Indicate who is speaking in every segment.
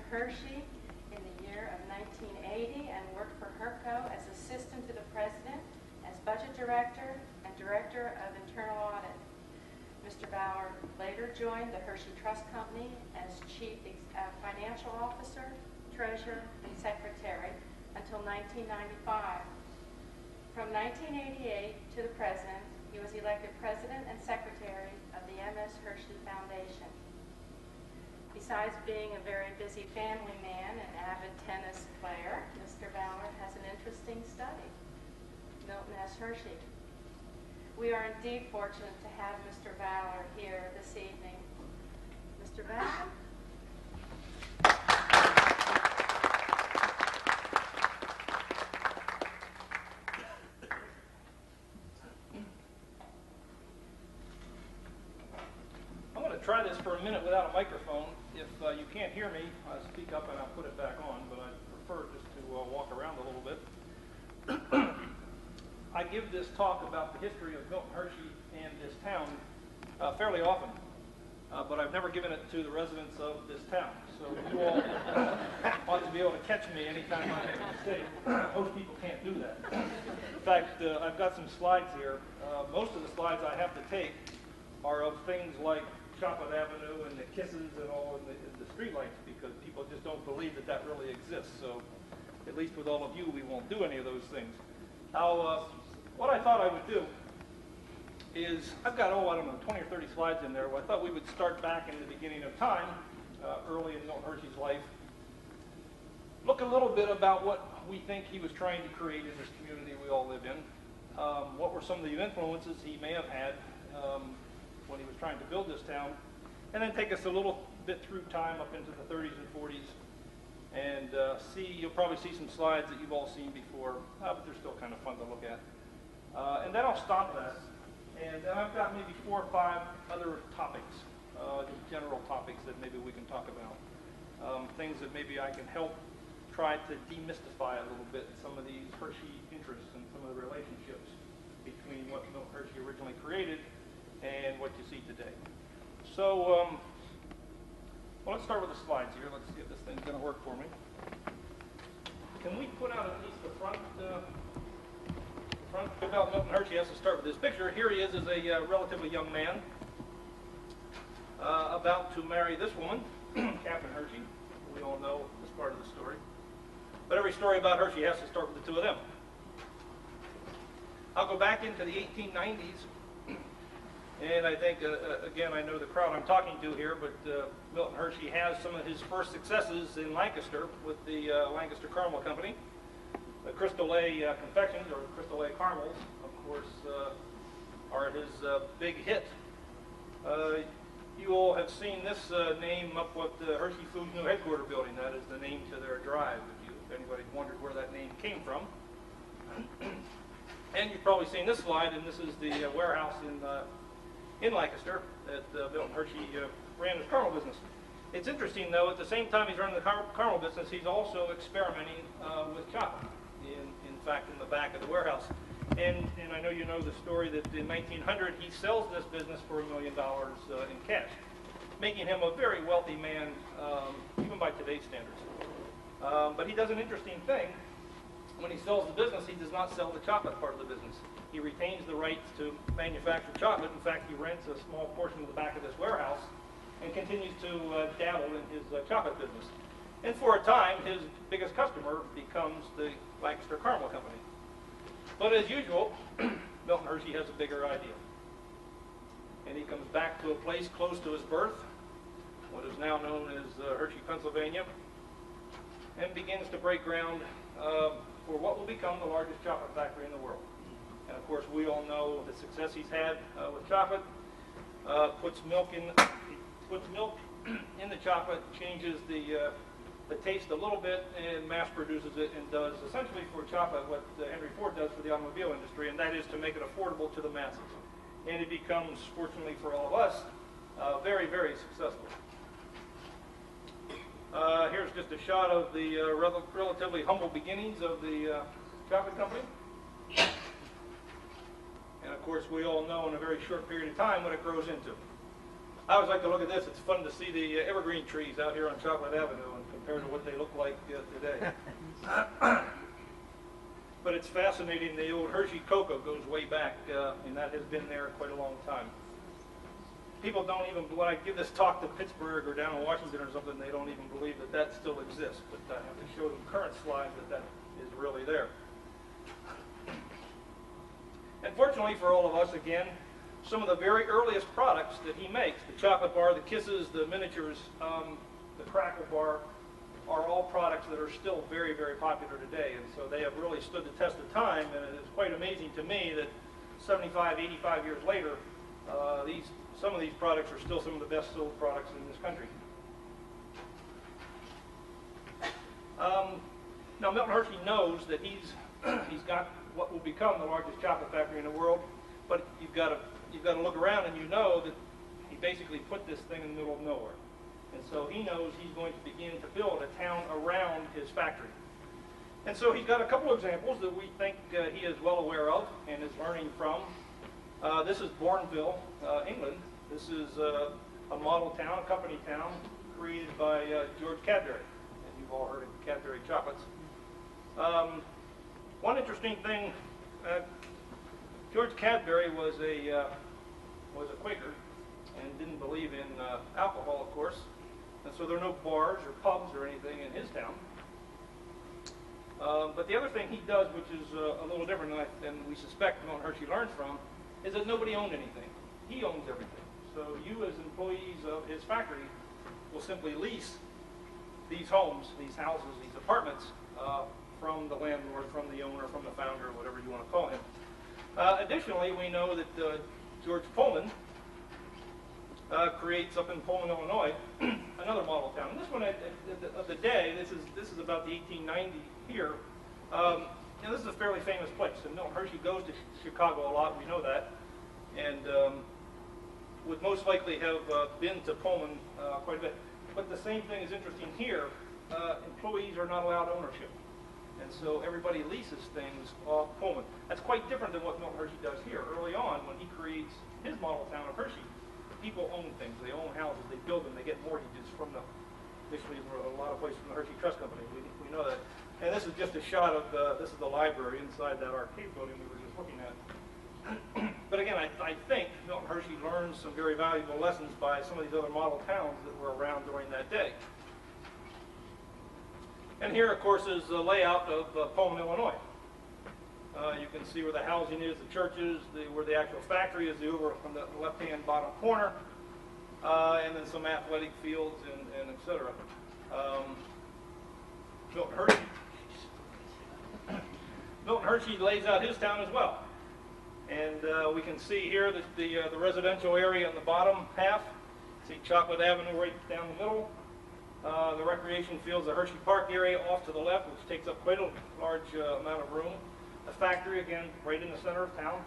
Speaker 1: Hershey in the year of 1980 and worked for HERCO as assistant to the president, as budget director, and director of internal audit. Mr. Vowler later joined the Hershey Trust Company as chief financial officer, treasurer, and secretary until 1995. From 1988 to the present, he was elected president and secretary of the M.S. Hershey Foundation. Besides being a very busy family man and avid tennis player, Mr. Vowler has an interesting study, Milton Hershey. We are indeed fortunate to have Mr. Vowler here this evening. Mr. Vowler?
Speaker 2: I'm going to try this for a minute without a microphone. If you can't hear me, speak up and I'll put it back on, but I prefer just to walk around a little bit. I give this talk about the history of Milton Hershey and this town fairly often, but I've never given it to the residents of this town. So you all ought to be able to catch me anytime I make a mistake. Most people can't do that. In fact, I've got some slides here. Most of the slides I have to take are of things like Chocolate Avenue and the kisses and all in the streetlights, because people just don't believe that that really exists. So at least with all of you, we won't do any of those things. Now, what I thought I would do is, I've got, I don't know, 20 or 30 slides in there. Well, I thought we would start back in the beginning of time, early in Milton Hershey's life. Look a little bit about what we think he was trying to create in this community we all live in. What were some of the influences he may have had when he was trying to build this town, and then take us a little bit through time up into the 30s and 40s, and you'll probably see some slides that you've all seen before, but they're still kind of fun to look at. And then I'll stop that, and then I've got maybe 4 or 5 other topics, general topics that maybe we can talk about. Things that maybe I can help try to demystify a little bit some of these Hershey interests and some of the relationships between what Milton Hershey originally created and what you see today. So, well, let's start with the slides here. Let's see if this thing's going to work for me. Can we put out at least the front about Milton Hershey? Has to start with this picture. Here he is as a relatively young man, about to marry this woman, Captain Hershey. We all know this part of the story. But every story about Hershey has to start with the two of them. I'll go back into the 1890s. And I think, again, I know the crowd I'm talking to here, but Milton Hershey has some of his first successes in Lancaster with the Lancaster Caramel Company. The Crystal A confections, or Crystal A caramels, of course, are his big hit. You all have seen this name up with the Hershey Foods new headquarter building. That is the name to their drive, if anybody wondered where that name came from. And you've probably seen this slide, and this is the warehouse in Lancaster that Milton Hershey ran his caramel business. It's interesting, though, at the same time he's running the caramel business, he's also experimenting with chocolate, in fact, in the back of the warehouse. And I know you know the story that in 1900 he sells this business for $1 million in cash, making him a very wealthy man, even by today's standards. But he does an interesting thing. When he sells the business, he does not sell the chocolate part of the business. He retains the rights to manufacture chocolate. In fact, he rents a small portion of the back of this warehouse and continues to dabble in his chocolate business. And for a time, his biggest customer becomes the Lancaster Caramel Company. But as usual, Milton Hershey has a bigger idea. And he comes back to a place close to his birth, what is now known as Hershey, Pennsylvania, and begins to break ground for what will become the largest chocolate factory in the world. And of course, we all know the success he's had with chocolate. Puts milk in the chocolate, changes the taste a little bit, and mass produces it, and does essentially for chocolate what Henry Ford does for the automobile industry, and that is to make it affordable to the masses. And it becomes, fortunately for all of us, very, very successful. Here's just a shot of the relatively humble beginnings of the chocolate company. And of course, we all know in a very short period of time what it grows into. I always like to look at this. It's fun to see the evergreen trees out here on Chocolate Avenue and compared to what they look like today. But it's fascinating. The old Hershey cocoa goes way back, and that has been there quite a long time. People don't even, when I give this talk to Pittsburgh or down in Washington or something, they don't even believe that that still exists. But I have to show them current slides that that is really there. And fortunately for all of us, again, some of the very earliest products that he makes, the chocolate bar, the kisses, the miniatures, the crackle bar, are all products that are still very, very popular today. And so they have really stood the test of time, and it is quite amazing to me that 75, 85 years later, some of these products are still some of the best sold products in this country. Now Milton Hershey knows that he's got what will become the largest chocolate factory in the world, but you've got to look around and you know that he basically put this thing in the middle of nowhere. And so he knows he's going to begin to build a town around his factory. And so he's got a couple of examples that we think he is well aware of and is learning from. This is Bourneville, England. This is a model town, a company town, created by George Cadbury. And you've all heard of Cadbury chocolates. One interesting thing, George Cadbury was a Quaker and didn't believe in alcohol, of course. And so there are no bars or pubs or anything in his town. But the other thing he does, which is a little different than we suspect Milton Hershey learned from, is that nobody owned anything. He owns everything. So you as employees of his factory will simply lease these homes, these houses, these apartments from the landlord, from the owner, from the founder, whatever you want to call him. Additionally, we know that George Pullman creates up in Pullman, Illinois, another model town. And this one of the day, this is about the 1890 here. And this is a fairly famous place. And Milton Hershey goes to Chicago a lot. We know that, and would most likely have been to Pullman quite a bit. But the same thing is interesting here. Employees are not allowed ownership. And so everybody leases things off Pullman. That's quite different than what Milton Hershey does here. Early on, when he creates his model town of Hershey, people own things. They own houses. They build them. They get mortgages from initially a lot of places from the Hershey Trust Company. We know that. And this is just a shot of this is the library inside that arcade building we were just looking at. But again, I think Milton Hershey learned some very valuable lessons by some of these other model towns that were around during that day. And here, of course, is the layout of Pullman, Illinois. You can see where the housing is, the churches, where the actual factory is, over from the left-hand bottom corner, and then some athletic fields and et cetera. Milton Hershey lays out his town as well. And we can see here that the residential area in the bottom half, see Chocolate Avenue right down the middle. The recreation fields, the Hershey Park area off to the left, which takes up quite a large amount of room. The factory, again, right in the center of town.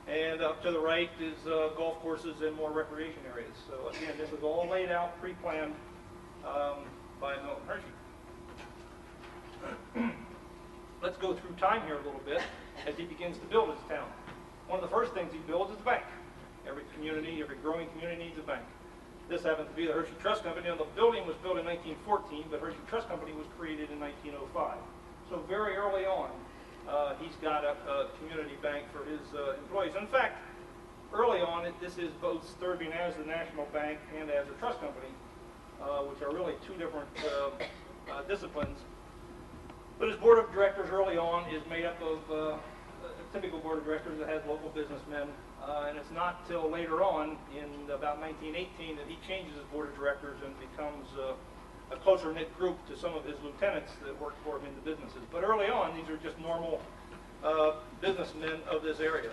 Speaker 2: And up to the right is golf courses and more recreation areas. So again, this was all laid out, pre-planned by Milton Hershey. Let's go through time here a little bit as he begins to build his town. One of the first things he builds is a bank. Every community, every growing community needs a bank. This happens to be the Hershey Trust Company. Now, the building was built in 1914, but Hershey Trust Company was created in 1905. So very early on, he's got a community bank for his employees. In fact, early on, this is both serving as the national bank and as a trust company, which are really two different disciplines. But his board of directors early on is made up of a typical board of directors that has local businessmen. And it's not till later on, in about 1918, that he changes his board of directors and becomes a closer-knit group to some of his lieutenants that work for him in the businesses. But early on, these are just normal businessmen of this area.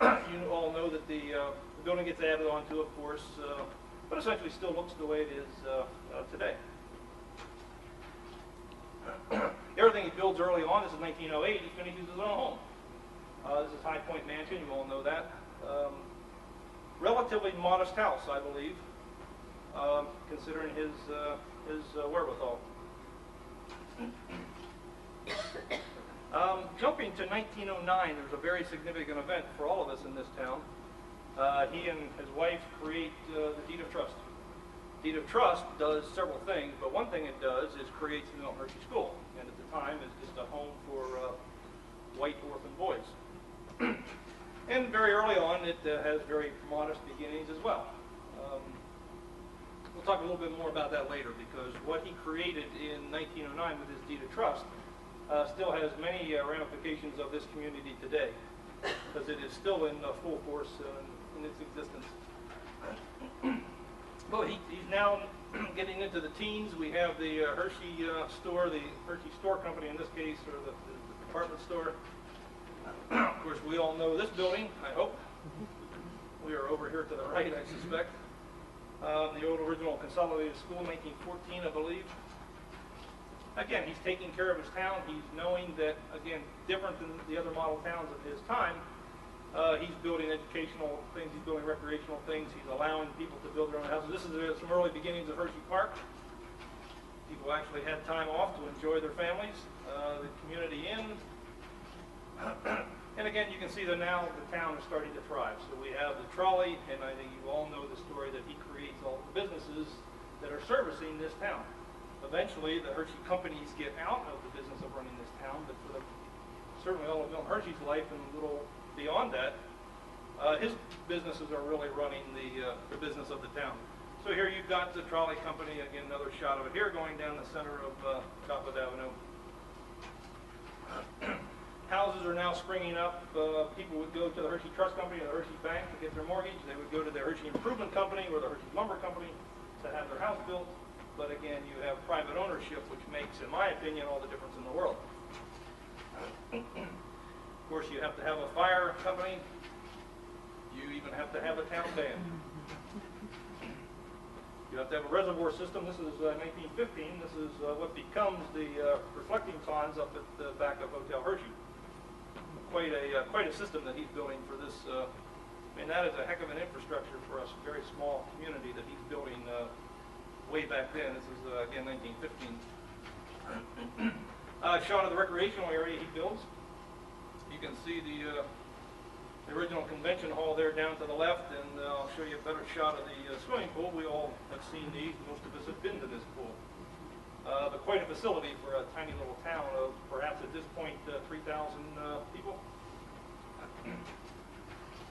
Speaker 2: You all know that the building gets added onto, of course, but essentially still looks the way it is today. Everything he builds early on, this is 1908, he finishes his own home. This is High Point Mansion, you all know that. Relatively modest house, I believe, considering his wherewithal. Jumping to 1909, there's a very significant event for all of us in this town. He and his wife create the deed of trust. Deed of trust does several things, but one thing it does is creates the Milton Hershey School, and at the time it's just a home for white orphan boys. And very early on, it has very modest beginnings as well. We'll talk a little bit more about that later, because what he created in 1909 with his deed of trust still has many ramifications of this community today, because it is still in full force in its existence. Well, he's now getting into the teens. We have the Hershey store, the Hershey Store Company in this case, or the department store. Of course, we all know this building, I hope. We are over here to the right, I suspect. The old original Consolidated School, 1914, I believe. Again, he's taking care of his town. He's knowing that, again, different than the other model towns of his time, he's building educational things, he's building recreational things, he's allowing people to build their own houses. This is some early beginnings of Hershey Park. People actually had time off to enjoy their families, the community inn. And again, you can see that now the town is starting to thrive. So we have the trolley, and I think you all know the story that he creates all the businesses that are servicing this town. Eventually, the Hershey companies get out of the business of running this town, but for certainly all of Milton Hershey's life and a little beyond that, his businesses are really running the business of the town. So here you've got the trolley company, again, another shot of it here going down the center of Chocolate Avenue. Houses are now springing up. People would go to the Hershey Trust Company or the Hershey Bank to get their mortgage. They would go to the Hershey Improvement Company or the Hershey Lumber Company to have their house built. But again, you have private ownership, which makes, in my opinion, all the difference in the world. Of course, you have to have a fire company. You even have to have a town band. You have to have a reservoir system. This is 1915. This is what becomes the reflecting ponds up at the back of Hotel Hershey. Quite a system that he's building for this. I mean, that is a heck of an infrastructure for us, a very small community that he's building way back then. This is, again, 1915. Shot of the recreational area he builds. You can see the original convention hall there down to the left, and I'll show you a better shot of the swimming pool. We all have seen these. Most of us have been to this pool. But quite a facility for a tiny little town of perhaps at this point 3,000 people.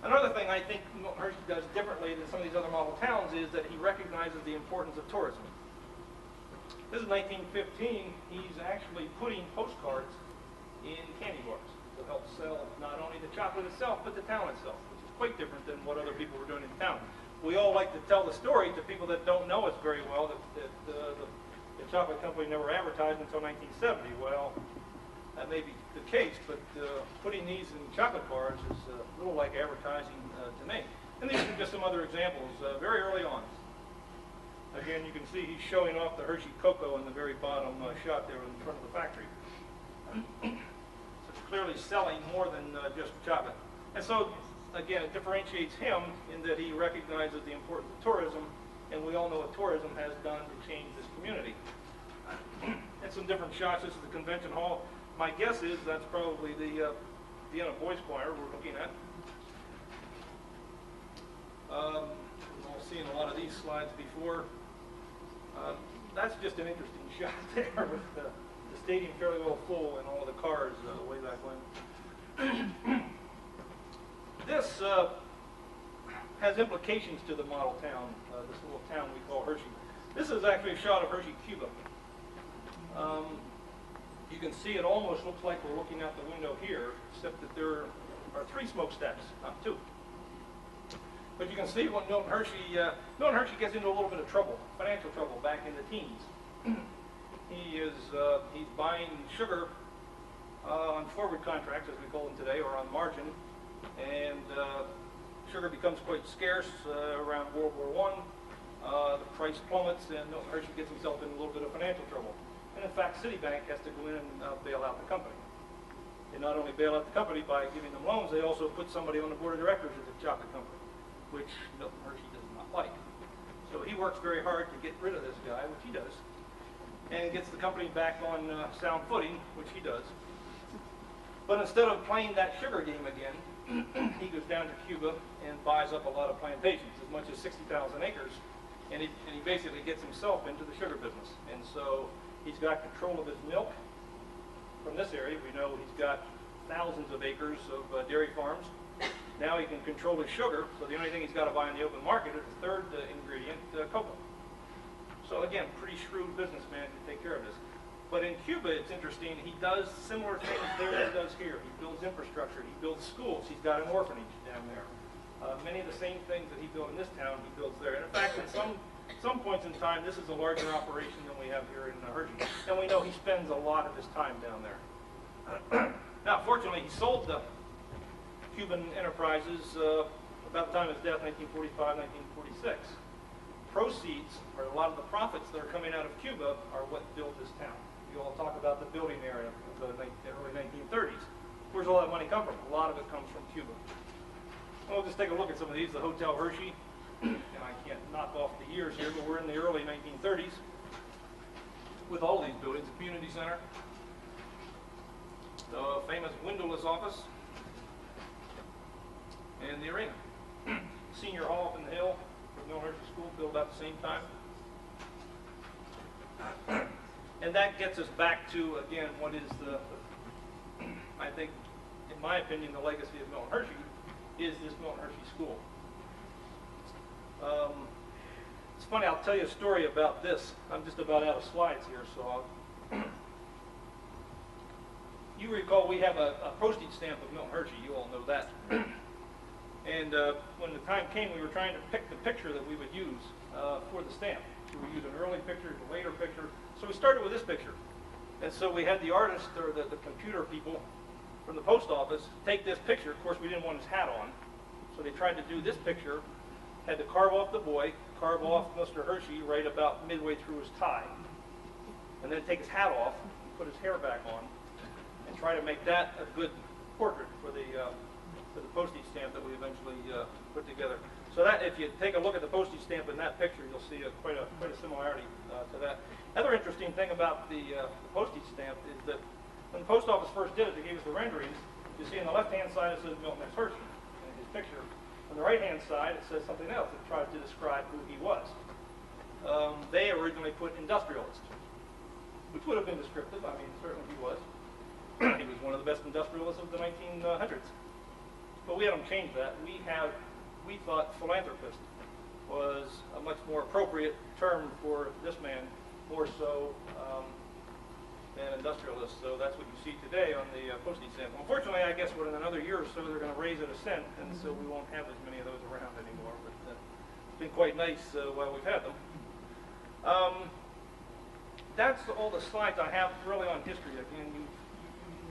Speaker 2: Another thing I think Milton Hershey does differently than some of these other model towns is that he recognizes the importance of tourism. This is 1915. He's actually putting postcards in candy bars to help sell not only the chocolate itself, but the town itself, which is quite different than what other people were doing in town. We all like to tell the story to people that don't know us very well, that the chocolate company never advertised until 1970. Well, that may be the case, but putting these in chocolate bars is a little like advertising to me. And these are just some other examples very early on. Again, you can see he's showing off the Hershey cocoa in the very bottom shot there in front of the factory. So it's clearly selling more than just chocolate. And so, again, it differentiates him in that he recognizes the importance of tourism, and we all know what tourism has done to change this community. And some different shots. This is the convention hall. My guess is that's probably the Vienna Boys Choir we're looking at. We've all seen a lot of these slides before. That's just an interesting shot there with the stadium fairly well full and all the cars way back when. This has implications to the model town, this little town we call Hershey. This is actually a shot of Hershey, Cuba. You can see it almost looks like we're looking out the window here, except that there are 3 smokestacks, not 2. But you can see when Milton Hershey gets into a little bit of trouble, financial trouble, back in the teens. He's buying sugar on forward contracts, as we call them today, or on margin, and sugar becomes quite scarce around World War I. The price plummets, and Milton Hershey gets himself in a little bit of financial trouble. And in fact, Citibank has to go in and bail out the company. They not only bail out the company by giving them loans, they also put somebody on the board of directors of the chocolate company, which Milton Hershey does not like. So he works very hard to get rid of this guy, which he does, and gets the company back on sound footing, which he does. But instead of playing that sugar game again, he goes down to Cuba and buys up a lot of plantations, as much as 60,000 acres, and he basically gets himself into the sugar business. And so he's got control of his milk from this area. We know he's got thousands of acres of dairy farms. Now he can control his sugar, so the only thing he's got to buy in the open market is the third ingredient, cocoa. So again, pretty shrewd businessman to take care of this. But in Cuba, it's interesting, he does similar things there as he does here. He builds infrastructure, he builds schools, he's got an orphanage down there. Many of the same things that he built in this town, he builds there. And in fact, in some points in time, this is a larger operation than we have here in Hershey. And we know he spends a lot of his time down there. Now, fortunately, he sold the Cuban enterprises about the time of his death, 1945, 1946. Proceeds, or a lot of the profits that are coming out of Cuba, are what built this town. You all talk about the building area of the early 1930s. Where's a lot of money come from? A lot of it comes from Cuba. Well, we'll just take a look at some of these. The Hotel Hershey, and I can't knock off the years here, but we're in the early 1930s with all these buildings. The community center, the famous windowless office, and the arena. Senior hall up in the hill for Milton Hershey School, built about the same time. And that gets us back to, again, what is I think, in my opinion, the legacy of Milton Hershey is this Milton Hershey School. It's funny, I'll tell you a story about this. I'm just about out of slides here, so you recall we have a postage stamp of Milton Hershey. You all know that. And when the time came, we were trying to pick the picture that we would use for the stamp. So we used an early picture, a later picture. So we started with this picture. And so we had the artist, or the computer people from the post office, take this picture. Of course, we didn't want his hat on. So they tried to do this picture, had to carve off the boy, carve off Mr. Hershey right about midway through his tie, and then take his hat off, put his hair back on, and try to make that a good portrait for the postage stamp that we eventually put together. So that, if you take a look at the postage stamp in that picture, you'll see quite a similarity to that. Another interesting thing about the postage stamp is that when the post office first did it, they gave us the renderings. You see on the left-hand side it says Milton Hershey in his picture. On the right-hand side it says something else that tries to describe who he was. They originally put industrialist, which would have been descriptive. I mean, certainly he was. He was one of the best industrialists of the 1900s. But we had them change that. We thought philanthropist was a much more appropriate term for this man, more so than industrialist. So that's what you see today on the postage stamp. Unfortunately, I guess within another year or so, they're going to raise it a cent, and so we won't have as many of those around anymore. But it's been quite nice while we've had them. That's all the slides I have really on history. Again, you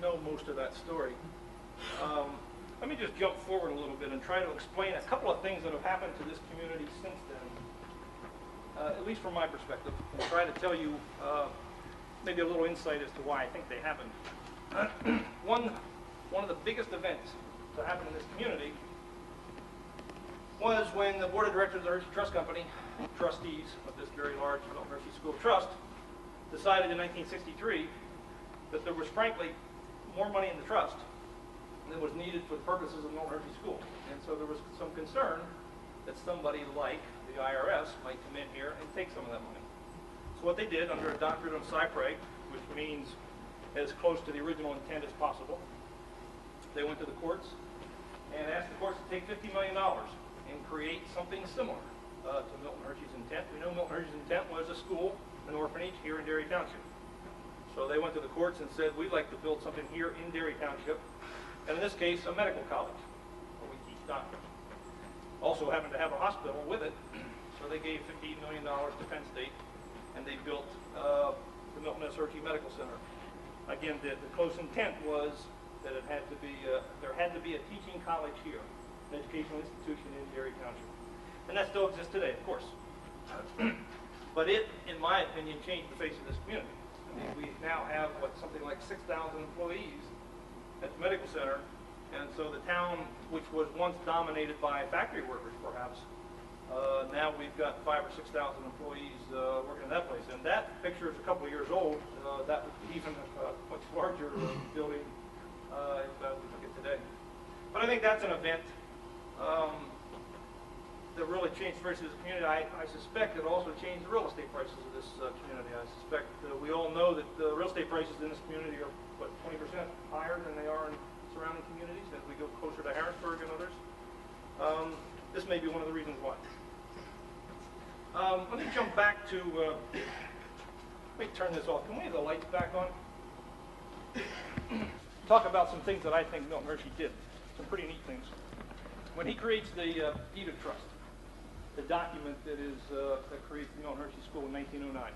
Speaker 2: know most of that story. Let me just jump forward a little bit and try to explain a couple of things that have happened to this community since then, at least from my perspective, and try to tell you maybe a little insight as to why I think they happened. One of the biggest events to happen in this community was when the board of directors of the Hershey Trust Company, trustees of this very large Milton Hershey School Trust, decided in 1963 that there was frankly more money in the trust than was needed for the purposes of Milton Hershey School. And so there was some concern that somebody like the IRS might come in here and take some of that money. So what they did, under a doctrine of Cypre, which means as close to the original intent as possible, they went to the courts and asked the courts to take $50 million and create something similar to Milton Hershey's intent. We know Milton Hershey's intent was a school, an orphanage here in Derry Township. So they went to the courts and said, we'd like to build something here in Derry Township, and in this case, a medical college where we teach doctors. Also happened to have a hospital with it, so they gave $15 million to Penn State, and they built the Milton Hershey Medical Center. Again, the close intent was that it had to be there had to be a teaching college here, an educational institution in Derry Township, and that still exists today, of course. But it, in my opinion, changed the face of this community. I mean, we now have something like 6,000 employees at the medical center, and so the town, which was once dominated by factory workers, perhaps, now we've got 5,000 or 6,000 employees working in that place. And that picture is a couple of years old. That would be even a much larger building if we took it today. But I think that's an event that really changed the face of this community. I suspect it also changed the real estate prices of this community. I suspect we all know that the real estate prices in this community are, what, 20% higher than they are in surrounding communities as we go closer to Harrisburg and others. This may be one of the reasons why. Let me jump back to, let me turn this off. Can we have the lights back on? Talk about some things that I think Milton Hershey did. Some pretty neat things. When he creates the deed of trust, the document that creates the Milton Hershey School in 1909.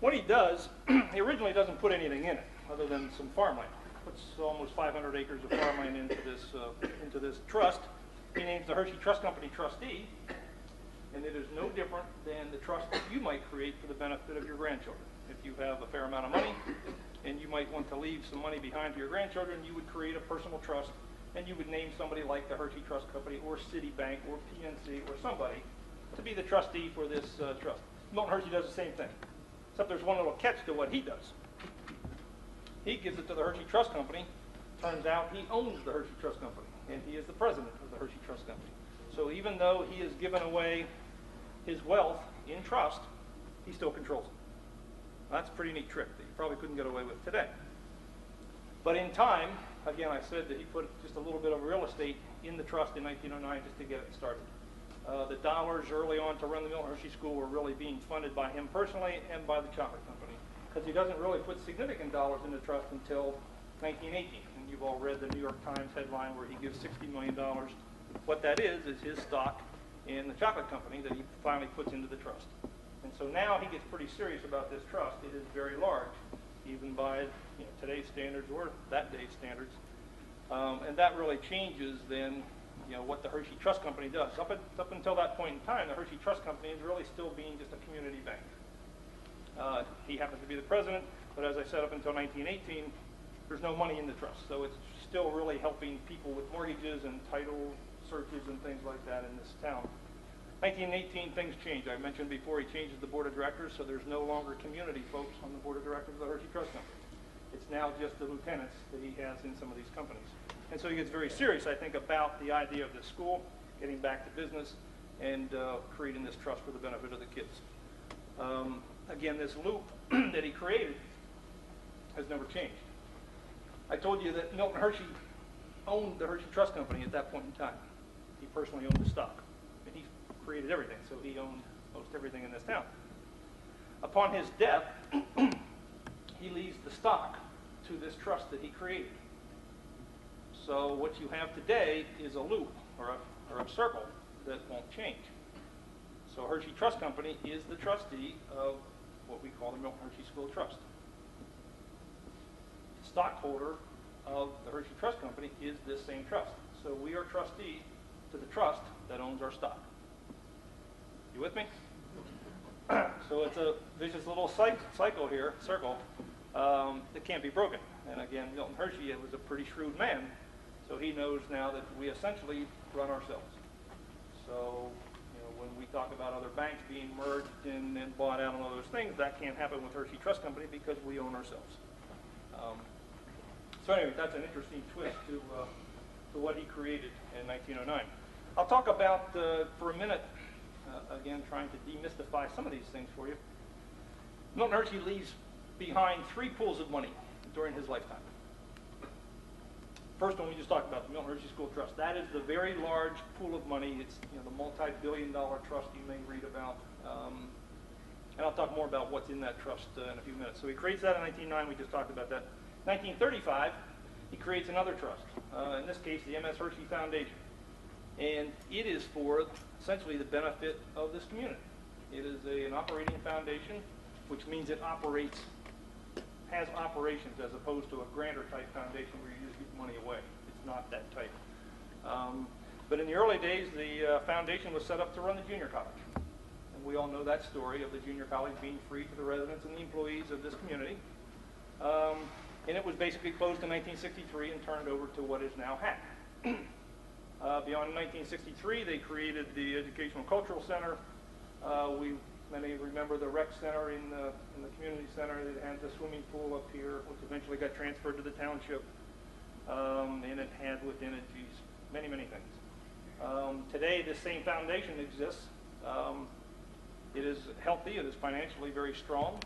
Speaker 2: What he does, he originally doesn't put anything in it other than some farmland. Puts almost 500 acres of farmland into this trust. He names the Hershey Trust Company trustee, and it is no different than the trust that you might create for the benefit of your grandchildren. If you have a fair amount of money and you might want to leave some money behind to your grandchildren, you would create a personal trust, and you would name somebody like the Hershey Trust Company or Citibank or PNC or somebody to be the trustee for this trust. Milton Hershey does the same thing, except there's one little catch to what he does. He gives it to the Hershey Trust Company. Turns out he owns the Hershey Trust Company, and he is the president of the Hershey Trust Company. So even though he has given away his wealth in trust, he still controls it. That's a pretty neat trick that you probably couldn't get away with today. But in time, again, I said that he put just a little bit of real estate in the trust in 1909 just to get it started. The dollars early on to run the Milton Hershey School were really being funded by him personally and by the chocolate company, because he doesn't really put significant dollars in the trust until 1918. And you've all read the New York Times headline where he gives $60 million. What that is his stock in the chocolate company that he finally puts into the trust. And so now he gets pretty serious about this trust. It is very large, even by today's standards or that day's standards. And that really changes then what the Hershey Trust Company does. Up until that point in time, the Hershey Trust Company is really still being just a community bank. He happens to be the president, but as I said, up until 1918, there's no money in the trust. So it's still really helping people with mortgages and title searches and things like that in this town. 1918, things change. I mentioned before he changes the board of directors, so there's no longer community folks on the board of directors of the Hershey Trust Company. It's now just the lieutenants that he has in some of these companies. And so he gets very serious, I think, about the idea of this school, getting back to business, and creating this trust for the benefit of the kids. Again, this loop that he created has never changed. I told you that Milton Hershey owned the Hershey Trust Company at that point in time. He personally owned the stock. And he created everything, so he owned most everything in this town. Upon his death, he leaves the stock to this trust that he created. So what you have today is a loop, or a circle, that won't change. So Hershey Trust Company is the trustee of what we call the Milton Hershey School Trust. The stockholder of the Hershey Trust Company is this same trust. So we are trustee to the trust that owns our stock. You with me? So it's a vicious little cycle here, circle, that can't be broken. And again, Milton Hershey was a pretty shrewd man, so he knows now that we essentially run ourselves. So when we talk about other banks being merged and bought out and all those things, that can't happen with Hershey Trust Company because we own ourselves. So anyway, that's an interesting twist to what he created in 1909. I'll talk about, for a minute, again, trying to demystify some of these things for you. Milton Hershey leaves behind 3 pools of money during his lifetime. First one we just talked about, the Milton Hershey School Trust. That is the very large pool of money. It's the multi-billion-dollar trust you may read about. And I'll talk more about what's in that trust in a few minutes. So he creates that in 1909. We just talked about that. 1935, he creates another trust. In this case, the M.S. Hershey Foundation. And it is for essentially the benefit of this community. It is an operating foundation, which means it has operations as opposed to a grantor type foundation where you just give money away. It's not that type. But in the early days, the foundation was set up to run the junior college. And we all know that story of the junior college being free to the residents and the employees of this community. And it was basically closed in 1963 and turned over to what is now HAC. Beyond 1963, they created the Educational Cultural Center. Many remember the rec center in the community center that had the swimming pool up here, which eventually got transferred to the township. and it had within it, many, many things. Today, this same foundation exists. It is healthy. It is financially very strong.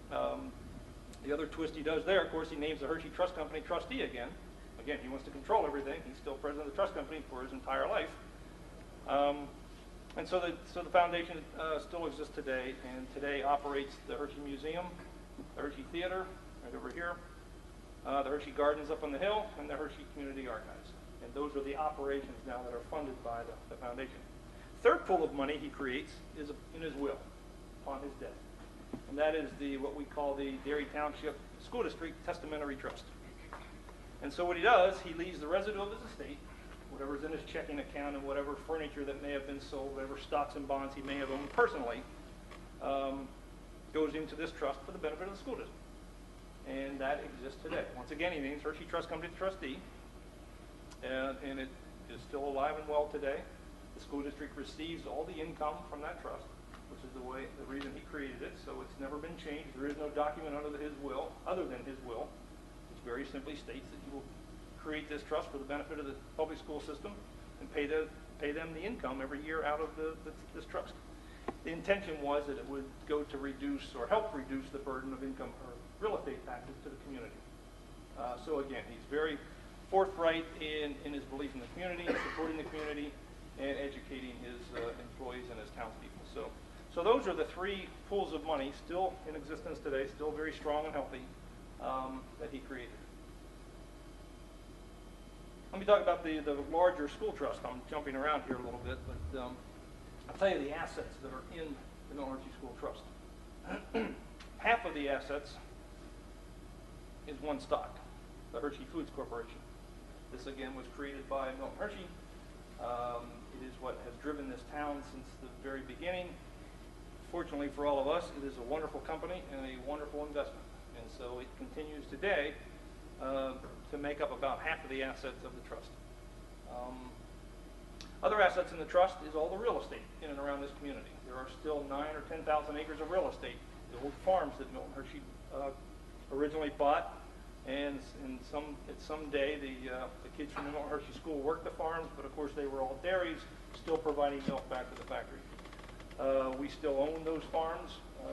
Speaker 2: The other twist he does there, of course, he names the Hershey Trust Company trustee again. Again, he wants to control everything. He's still president of the trust company for his entire life. And so the foundation still exists today, and today operates the Hershey Museum, the Hershey Theater, right over here, the Hershey Gardens up on the hill, and the Hershey Community Archives. And those are the operations now that are funded by the foundation. Third pool of money he creates is in his will, upon his death. And that is what we call the Derry Township School District Testamentary Trust. And so what he does, he leaves the residue of his estate, whatever's in his checking account and whatever furniture that may have been sold, whatever stocks and bonds he may have owned personally, goes into this trust for the benefit of the school district. And that exists today. Once again, he names Hershey Trust Company the trustee, and it is still alive and well today. The school district receives all the income from that trust, which is the reason he created it, so it's never been changed. There is no document under his will, other than his will, which very simply states that he will create this trust for the benefit of the public school system and pay them the income every year out of this trust. The intention was that it would go to reduce or help reduce the burden of income or real estate taxes to the community. So again, he's very forthright in his belief in the community, supporting the community, and educating his employees and his townspeople. So those are the three pools of money still in existence today, still very strong and healthy, that he created. Let me talk about the larger school trust. I'm jumping around here a little bit, but I'll tell you the assets that are in the Milton Hershey School Trust. Half of the assets is one stock, the Hershey Foods Corporation. This again was created by Milton Hershey. It is what has driven this town since the very beginning. Fortunately for all of us, it is a wonderful company and a wonderful investment. And so it continues today to make up about half of the assets of the trust. Other assets in the trust is all the real estate in and around this community. There are still 9,000 or 10,000 acres of real estate, the old farms that Milton Hershey originally bought. And someday the kids from the Milton Hershey School worked the farms, but of course they were all dairies, still providing milk back to the factory. We still own those farms.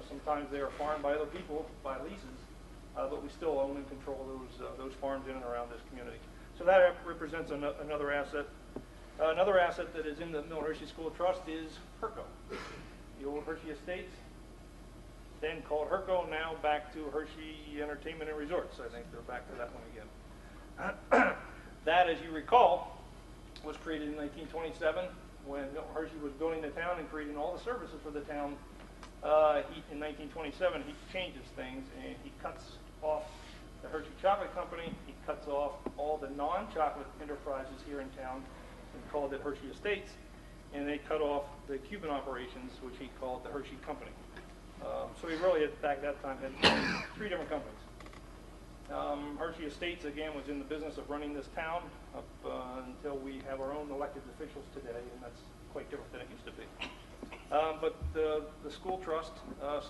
Speaker 2: Sometimes they are farmed by other people by leases, but we still own and control those farms in and around this community. So that represents another asset. Another asset that is in the Milton Hershey School Trust is Herco, the old Hershey Estates, then called Herco, now back to Hershey Entertainment and Resorts. I think they're back to that one again. That, as you recall, was created in 1927 when Milton Hershey was building the town and creating all the services for the town. In 1927, he changes things and he cuts off the Hershey Chocolate Company. He cuts off all the non-chocolate enterprises here in town and called it Hershey Estates. And they cut off the Cuban operations, which he called the Hershey Company. So he really, back that time, had three different companies. Hershey Estates, again, was in the business of running this town up until we have our own elected officials today, and that's quite different than it used to be. But the school trust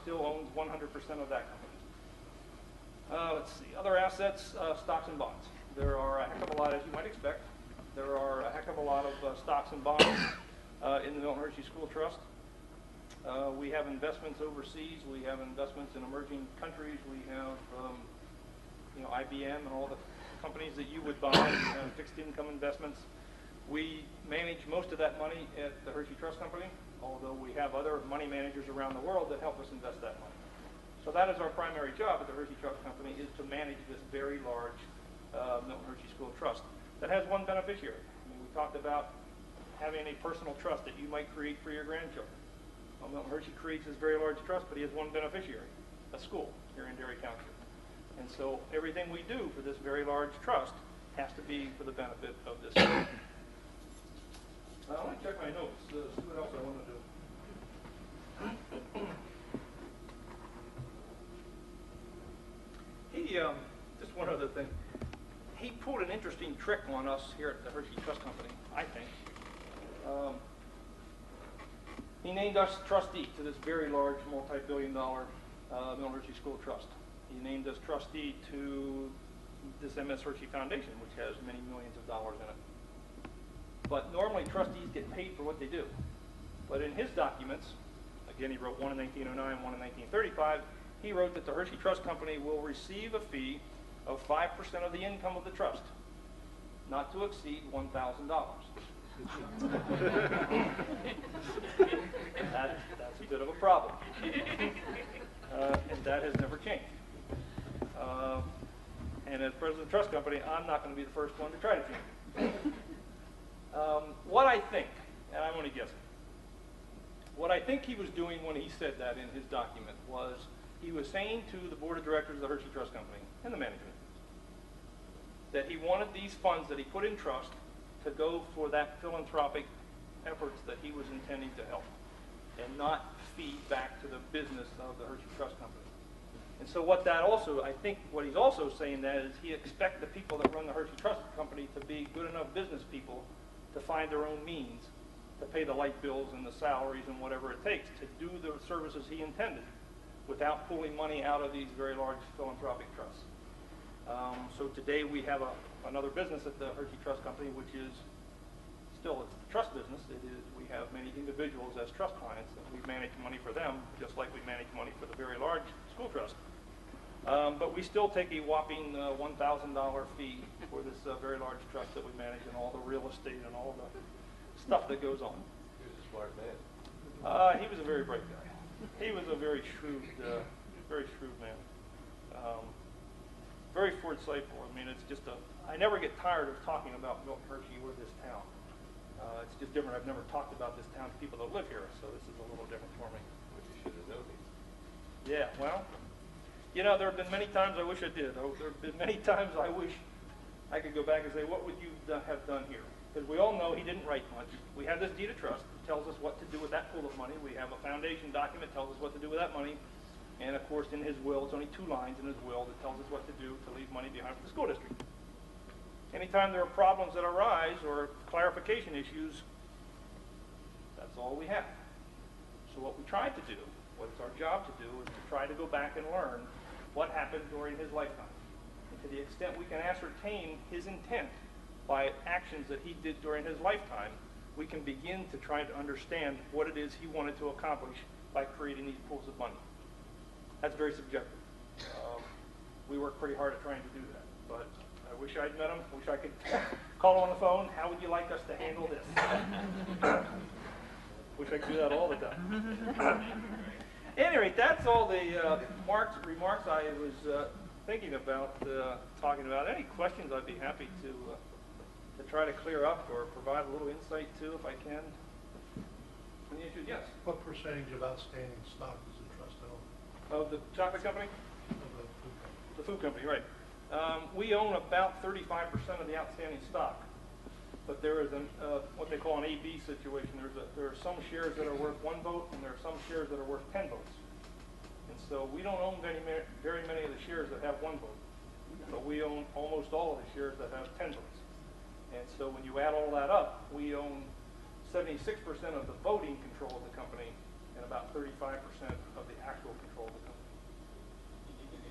Speaker 2: still owns 100% of that company. Let's see, other assets, stocks and bonds. There are a heck of a lot, as you might expect. There are a heck of a lot of stocks and bonds in the Milton Hershey School Trust. We have investments overseas. We have investments in emerging countries. We have, IBM and all the companies that you would buy, fixed income investments. We manage most of that money at the Hershey Trust Company, although we have other money managers around the world that help us invest that money. So that is our primary job at the Hershey Trust Company, is to manage this very large Milton Hershey School Trust that has one beneficiary. I mean, we talked about having a personal trust that you might create for your grandchildren. Well, Milton Hershey creates this very large trust, but he has one beneficiary, a school here in Derry Township. And so everything we do for this very large trust has to be for the benefit of this school. Let me check my notes, see what else I want to do. Just one other thing. He pulled an interesting trick on us here at the Hershey Trust Company, I think. He named us trustee to this very large, multi-billion-dollar Milton Hershey School Trust. He named us trustee to this MS Hershey Foundation, which has many millions of dollars in it. But normally trustees get paid for what they do. But in his documents, again, he wrote one in 1909, one in 1935, he wrote that the Hershey Trust Company will receive a fee of 5% of the income of the trust, not to exceed $1,000. That's a bit of a problem. And that has never changed. And as president of the trust company, I'm not going to be the first one to try to change it. What I think, and I'm only guessing, what I think he was doing when he said that in his document was he was saying to the board of directors of the Hershey Trust Company and the management that he wanted these funds that he put in trust to go for that philanthropic efforts that he was intending to help and not feed back to the business of the Hershey Trust Company. And so what that also, I think what he's also saying that is he expects the people that run the Hershey Trust Company to be good enough business people to find their own means to pay the light bills and the salaries and whatever it takes to do the services he intended without pulling money out of these very large philanthropic trusts. So today we have another business at the Hershey Trust Company, which is still it's the trust business. It is, we have many individuals as trust clients, and we manage money for them, just like we manage money for the very large school trust. But we still take a whopping $1,000 fee for this very large trust that we manage and all the real estate and all the stuff that goes on.
Speaker 3: He was a smart man.
Speaker 2: He was a very bright guy. He was a very shrewd man. Very foresightful. I mean, it's just I never get tired of talking about Milton Hershey or this town. It's just different. I've never talked about this town to people that live here, so this is a little different for me.
Speaker 3: But you should have known him.
Speaker 2: Yeah, well, you know, there have been many times I wish I did. There have been many times I wish I could go back and say, what would you have done here? Because we all know he didn't write much. We have this deed of trust that tells us what to do with that pool of money. We have a foundation document that tells us what to do with that money. And of course, in his will, it's only 2 lines in his will that tells us what to do to leave money behind for the school district. Anytime there are problems that arise or clarification issues, that's all we have. So what we tried to do, what it's our job to do, is to try to go back and learn what happened during his lifetime. And to the extent we can ascertain his intent by actions that he did during his lifetime, we can begin to try to understand what it is he wanted to accomplish by creating these pools of money. That's very subjective. We work pretty hard at trying to do that, but I wish I'd met him. I wish I could call him on the phone. How would you like us to handle this? Wish I could do that all the time. At any rate, that's all the remarks I was thinking about talking about. Any questions I'd be happy to try to clear up or provide a little insight to if I can. Any issues? Yes.
Speaker 4: What percentage of outstanding stock does the trust own?
Speaker 2: Of the chocolate company?
Speaker 4: Of the food company?
Speaker 2: The food company, right. We own about 35% of the outstanding stock, but there is what they call an AB situation. There are some shares that are worth 1 vote, and there are some shares that are worth 10 votes. And so we don't own very many of the shares that have 1 vote, but we own almost all of the shares that have 10 votes. And so when you add all that up, we own 76% of the voting control of the company and about 35% of the actual control of the company.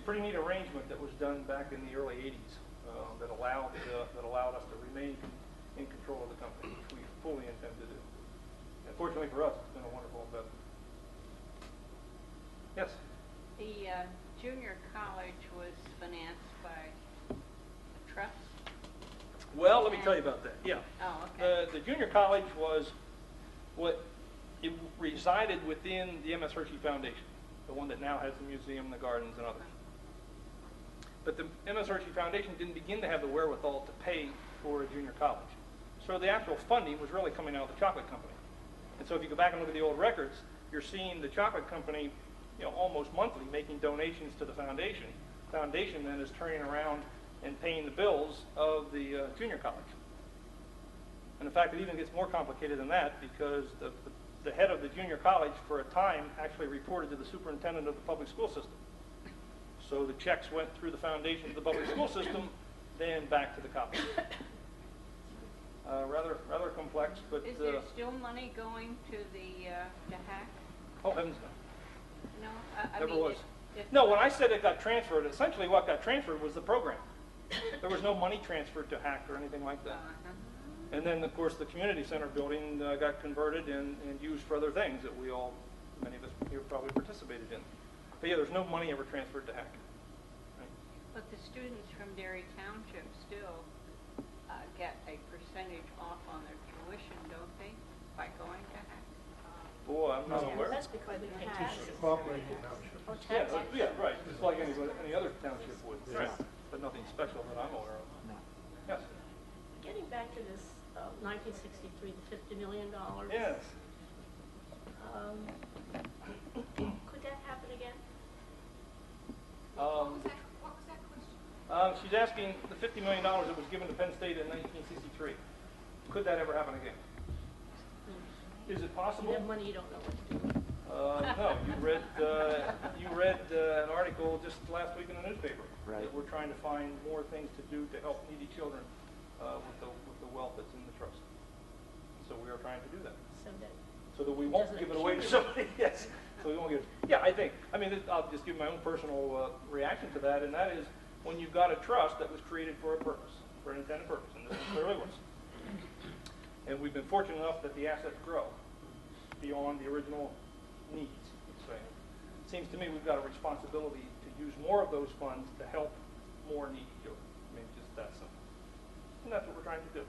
Speaker 2: Pretty neat arrangement that was done back in the early 80s that allowed us to remain in control of the company, which we fully intend to do. And fortunately for us, it's been a wonderful investment. Yes?
Speaker 5: The junior college was financed by a trust?
Speaker 2: Well, let me tell you about that. Yeah.
Speaker 5: Oh, okay.
Speaker 2: The junior college was it resided within the MS Hershey Foundation, the one that now has the museum, the gardens, and others. But the MS Hershey Foundation didn't begin to have the wherewithal to pay for a junior college. So the actual funding was really coming out of the chocolate company. And so if you go back and look at the old records, you're seeing the chocolate company, almost monthly making donations to the foundation. The foundation then is turning around and paying the bills of the junior college. And in fact, it even gets more complicated than that because the head of the junior college for a time actually reported to the superintendent of the public school system. So the checks went through the foundation to the public school system, then back to the college. Rather complex, but...
Speaker 5: Is there still money going to the HAC?
Speaker 2: Oh, heavens no.
Speaker 5: No? I
Speaker 2: Never
Speaker 5: mean,
Speaker 2: was. No, when I said it got transferred, essentially what got transferred was the program. There was no money transferred to hack or anything like that. And then, of course, the community center building got converted and used for other things that we all, many of us here probably participated in. But yeah, there's no money ever transferred to hack. Right?
Speaker 5: But the students from Derry Township still get a percentage off on their tuition, don't they, by going to hack?
Speaker 2: Boy, I'm not aware.
Speaker 6: That's because we pay taxes.
Speaker 4: Cooperating township.
Speaker 6: Oh,
Speaker 2: Yeah,
Speaker 6: taxes.
Speaker 2: yeah, right. It's like any other township would. Right. But nothing special that I'm aware of. Yes.
Speaker 6: Getting back to this 1963, the $50 million.
Speaker 2: Yes.
Speaker 6: Could that happen again?
Speaker 5: What was that question?
Speaker 2: She's asking the $50 million that was given to Penn State in 1963. Could that ever happen again? Is it possible?
Speaker 6: You have money, you don't know what to do with.
Speaker 2: No, you read an article just last week in the newspaper.
Speaker 7: Right.
Speaker 2: That we're trying to find more things to do to help needy children with the wealth that's in the trust. So we are trying to do that. So that we won't
Speaker 6: Doesn't
Speaker 2: give it away to somebody. Yes. So we won't give it. Yeah, I think. I mean, I'll just give my own personal reaction to that, and that is when you've got a trust that was created for a purpose, for an intended purpose, and this one clearly was. And we've been fortunate enough that the assets grow beyond the original needs, let's say. It seems to me we've got a responsibility to use more of those funds to help more needy children. I mean, just that simple. And that's what we're trying to do.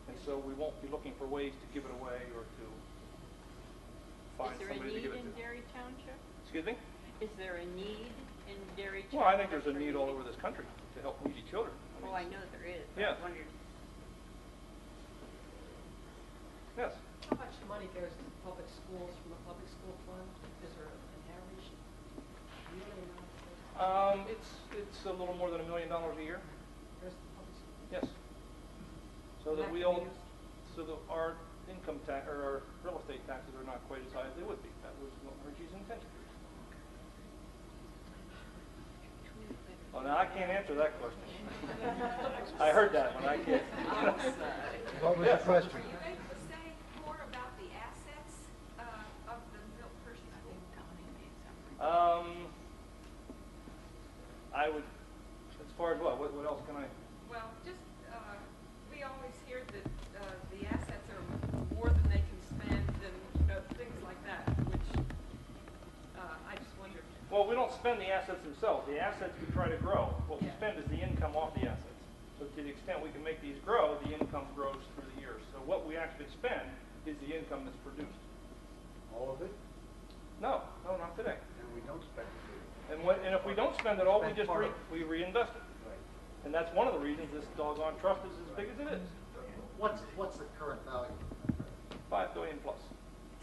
Speaker 2: And so we won't be looking for ways to give it away or to find
Speaker 5: Is there a
Speaker 2: somebody to
Speaker 5: need
Speaker 2: give it
Speaker 5: in
Speaker 2: to.
Speaker 5: Derry Township?
Speaker 2: Excuse me?
Speaker 5: Is there a need in Derry Township?
Speaker 2: Well, I think there's a
Speaker 5: for
Speaker 2: need all
Speaker 5: needy-
Speaker 2: over this country to help needy children.
Speaker 5: Oh, I know there is.
Speaker 2: Yeah.
Speaker 5: I wondered.
Speaker 2: Yes.
Speaker 8: How much money goes to public schools from the public school fund? Is there an average? Really not.
Speaker 2: It's a little more than $1 million a year.
Speaker 8: Goes to public school.
Speaker 2: Yes. So that
Speaker 8: That
Speaker 2: we
Speaker 8: can
Speaker 2: all,
Speaker 8: be used-
Speaker 2: so that our income tax or our real estate taxes are not quite as high as they would be. That was Milton Hershey's intention. Oh, now I can't answer that question. I heard that one. I can't.
Speaker 4: What was the question?
Speaker 9: Are you able to say more about the assets of the Milton Hershey School?
Speaker 2: I would, as far as what else can I?
Speaker 9: Well, just, we always hear that the assets are more than they can spend and things like that, which I just wondered.
Speaker 2: Well, we don't spend the assets themselves. The assets we try to grow. What we spend is the income off the assets. So to the extent we can make these grow, the income grows through the years. So what we actually spend is the income that's produced.
Speaker 4: All of it?
Speaker 2: No, not today.
Speaker 4: And we don't spend it.
Speaker 2: And if we don't spend it all, we just
Speaker 4: Spend part of
Speaker 2: we reinvest it.
Speaker 4: Right.
Speaker 2: And that's one of the reasons this doggone trust is as big as it is.
Speaker 10: What's the current value?
Speaker 2: $5 billion plus.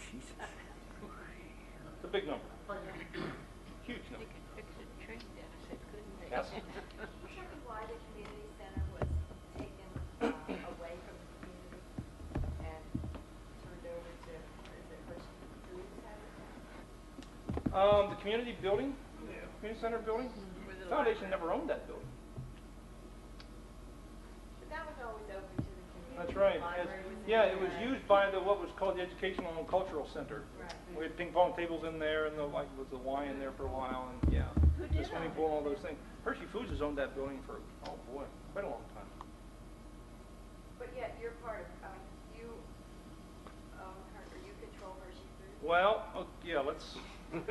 Speaker 7: Jesus.
Speaker 2: It's a big number. Huge
Speaker 5: They
Speaker 2: number.
Speaker 5: could fix a trade deficit, couldn't they?
Speaker 2: Yes.
Speaker 11: Tell me why the community center was taken away from the community and turned over to, is it Hershey Foods had it?
Speaker 2: The community building, community center building,
Speaker 5: Where the
Speaker 2: foundation
Speaker 5: library-
Speaker 2: never owned that building.
Speaker 11: But that was always open to the community.
Speaker 2: That's right.
Speaker 11: Library was in
Speaker 2: Yeah, it
Speaker 11: there.
Speaker 2: was used by what was called the Educational and Cultural Center.
Speaker 11: Right.
Speaker 2: We had ping pong tables in there and was the Y in there for a while, and yeah,
Speaker 6: Who
Speaker 2: the
Speaker 6: did
Speaker 2: swimming
Speaker 6: own
Speaker 2: pool and all those things. Hershey Foods has owned that building for, oh boy, quite a long time.
Speaker 11: But yet you're part of, you own her, or you control Hershey Foods?
Speaker 2: Well, yeah, let's. I'm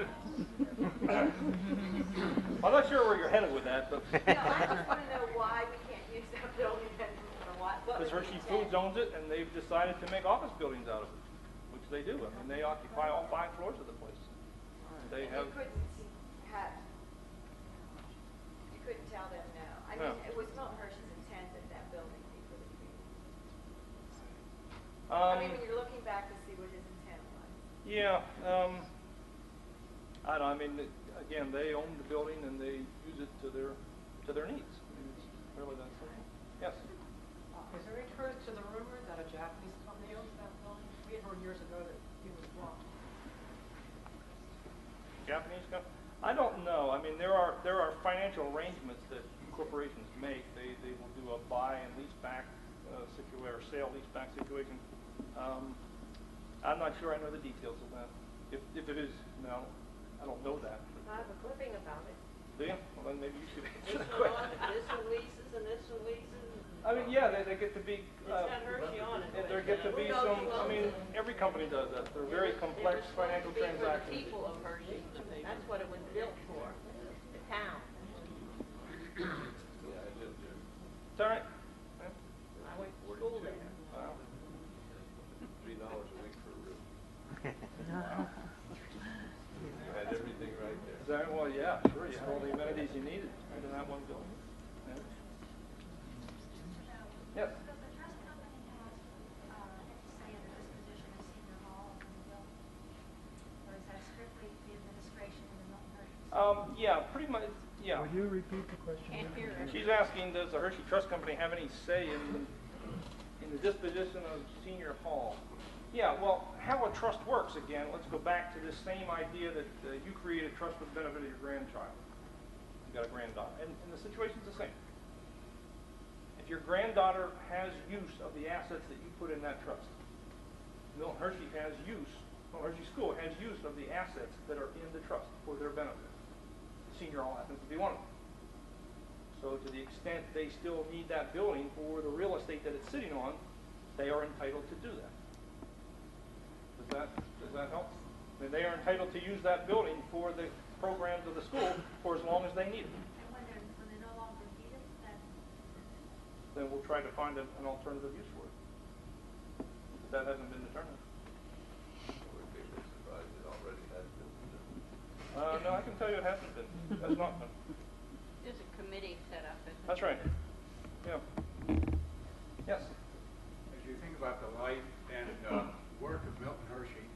Speaker 2: not sure where you're headed with that, but
Speaker 11: No, I just want to know why we can't use that building and what was
Speaker 2: because
Speaker 11: the
Speaker 2: Hershey
Speaker 11: intent?
Speaker 2: Foods owns it, and they've decided to make office buildings out of it, which they do. I mean, they occupy all 5 floors of the place. They
Speaker 11: And
Speaker 2: have.
Speaker 11: you couldn't tell them no. I
Speaker 2: No.
Speaker 11: mean, it was Milton Hershey's intent that that building be for the community. I mean, when you're looking back to see what his intent was.
Speaker 2: Yeah, I don't know, I mean, again, they own the building and they use it to their needs. I mean, it's really that simple. Yes?
Speaker 8: Is there any truth to the rumor that a Japanese company owns that building? We had heard years ago that it was blocked.
Speaker 2: Japanese company? I don't know. I mean, there are financial arrangements that corporations make. They will do a buy and lease back situation or sale lease back situation. I'm not sure I know the details of that. If it is, no, I don't know that.
Speaker 6: I have a clipping about it.
Speaker 2: Do you? Well, then maybe you should answer
Speaker 6: This
Speaker 2: the
Speaker 6: one,
Speaker 2: question.
Speaker 6: this one leases and this one leases.
Speaker 2: I mean, yeah, they get to be,
Speaker 6: It's got Hershey on it.
Speaker 2: and there get to be some, I mean, every company does that. They're very complex financial
Speaker 6: It was supposed to be for the
Speaker 2: transactions.
Speaker 6: people of Hershey. That's what it was built for, the town.
Speaker 3: Yeah, I lived there.
Speaker 2: It's all right. Yeah.
Speaker 6: I went to school there.
Speaker 2: Wow.
Speaker 3: $3 a week for a room. You had everything right there.
Speaker 2: Is that, well, yeah, sure, you had all the amenities you needed right in that one building. Yeah. Yes.
Speaker 7: Does the trust company have, say, in the disposition of senior hall in the building? Or is that strictly the administration and the Milton Hershey?
Speaker 2: Yeah, pretty much, yeah.
Speaker 4: Would you repeat the question?
Speaker 5: Can't hear it.
Speaker 2: She's asking, does the Hershey Trust Company have any say in the disposition of senior hall? Yeah, well, how a trust works, again, let's go back to this same idea that you create a trust for the benefit of your grandchild. You got a granddaughter, and the situation's the same. If your granddaughter has use of the assets that you put in that trust, Milton Hershey School has use of the assets that are in the trust for their benefit. Senior hall happens to be one of them. So to the extent they still need that building for the real estate that it's sitting on, they are entitled to do that. Does that help? I mean, they are entitled to use that building for the programs of the school for as long as they need it.
Speaker 7: And when they no longer need it,
Speaker 2: Then we'll try to find an alternative use for it. But that hasn't been determined.
Speaker 3: I would be surprised it already has been.
Speaker 2: No, I can tell you it hasn't been. Has not been.
Speaker 5: There's a committee set up, isn't
Speaker 2: That's right. Yeah. Yes.
Speaker 12: As you think about the life and work of Milton Hershey,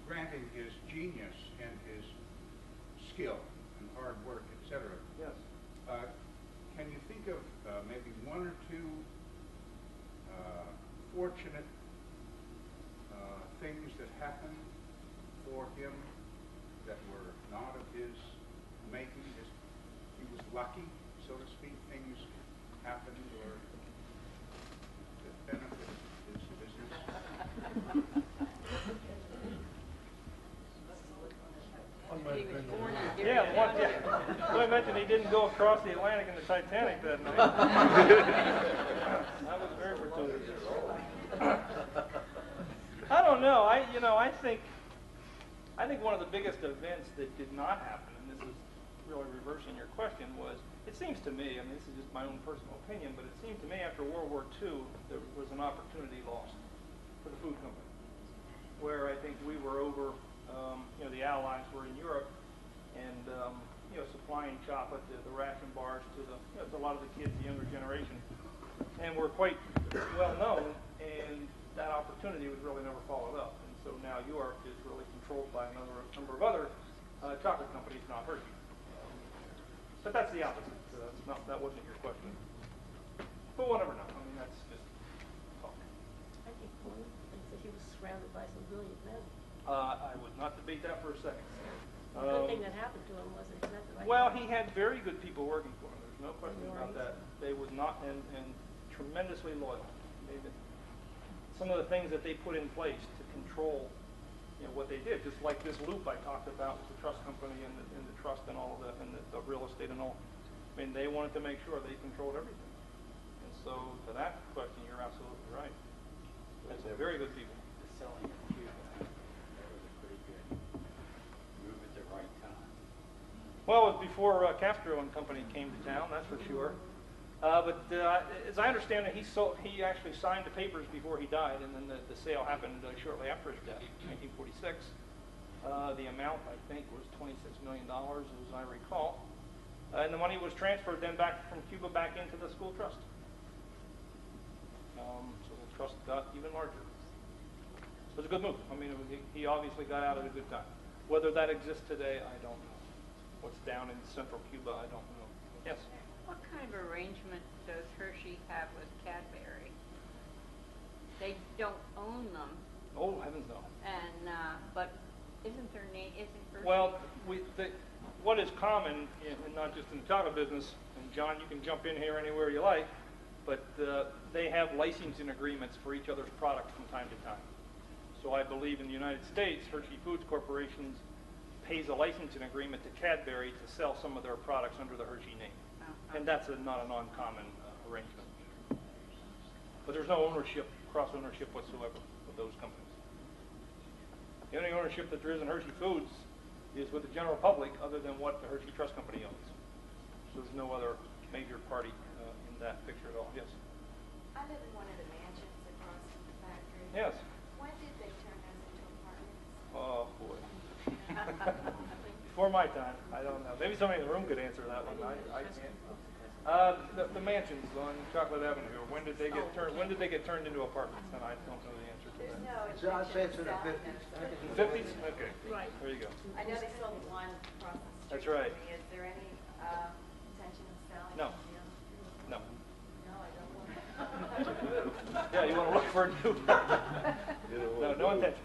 Speaker 12: granting his genius and his skill and hard work, etc.,
Speaker 2: Yes.
Speaker 12: can you think of maybe one or two fortunate things that happened for him that were not of his making? Just, he was lucky, so to speak, things happened or that benefited his business?
Speaker 4: One might
Speaker 5: He
Speaker 4: have
Speaker 5: was
Speaker 4: been the
Speaker 5: born
Speaker 4: one.
Speaker 5: in
Speaker 2: Yeah,
Speaker 5: Derry.
Speaker 2: one, yeah. So I mentioned he didn't go across the Atlantic in the Titanic that night. That was very fortuitous. I don't know. I think one of the biggest events that did not happen, and this is really reversing your question, was, it seems to me, I mean, this is just my own personal opinion, but it seemed to me after World War II, there was an opportunity lost for the food company, where I think we were over, the Allies were in Europe, and, supplying chocolate to the ration bars to to a lot of the kids, the younger generation, and were quite well known, and that opportunity was really never followed up. And so now York is really controlled by a number of other chocolate companies, not Hershey. But that's the opposite. That wasn't your question. But we'll never know. I mean, that's just talk.
Speaker 6: I think one thinks that he was surrounded by some brilliant men.
Speaker 2: I would not debate that for a second.
Speaker 6: The good thing that happened to him was that he's not the right.
Speaker 2: Well, he had very good people working for him. There's no question about that. They would not, and tremendously loyal. Some of the things that they put in place to control, what they did, just like this loop I talked about with the trust company and the trust and all of that, and the real estate and all. I mean, they wanted to make sure they controlled everything. And so, to that question, you're absolutely right. That's very good people.
Speaker 13: The selling of Cuba, that was a pretty good move at the right time.
Speaker 2: Well, it was before Castro and company came to town, that's for sure. But as I understand it, he actually signed the papers before he died, and then the sale happened shortly after his death, 1946. The amount, I think, was $26 million, as I recall. And the money was transferred then back from Cuba back into the school trust. So the trust got even larger. It was a good move. I mean, he obviously got out at a good time. Whether that exists today, I don't know. What's down in central Cuba, I don't know. Yes?
Speaker 5: What kind of arrangement does Hershey have with Cadbury? They don't own them,
Speaker 2: Oh, heavens no.
Speaker 5: and but isn't Hershey?
Speaker 2: Well, what is common, and not just in the chocolate business, and John, you can jump in here anywhere you like, but they have licensing agreements for each other's products from time to time. So I believe in the United States, Hershey Foods Corporations pays a licensing agreement to Cadbury to sell some of their products under the Hershey name. And that's not an uncommon arrangement. But there's no ownership, cross-ownership whatsoever with those companies. The only ownership that there is in Hershey Foods is with the general public other than what the Hershey Trust Company owns. So there's no other major party in that picture at all. Yes?
Speaker 11: I live in one of the mansions across from the factory.
Speaker 2: Yes.
Speaker 11: When did they turn those into apartments?
Speaker 2: Oh, boy. Before my time, I don't know. Maybe somebody in the room could answer that one. I can't. The mansions on Chocolate Avenue. When did they get turned? When did they get turned into apartments? And I don't know the answer to
Speaker 11: There's
Speaker 2: that.
Speaker 11: no
Speaker 10: I'd say it's in the
Speaker 11: intention of
Speaker 10: 50s.
Speaker 11: selling them.
Speaker 2: 50s? Okay.
Speaker 6: Right.
Speaker 2: There you go.
Speaker 11: I know they sold one across the street.
Speaker 2: That's right.
Speaker 11: from me. Is there any intention of selling?
Speaker 2: No.
Speaker 11: them?
Speaker 2: No.
Speaker 11: No, I don't want to.
Speaker 2: Yeah, you want to look for a new. No intention.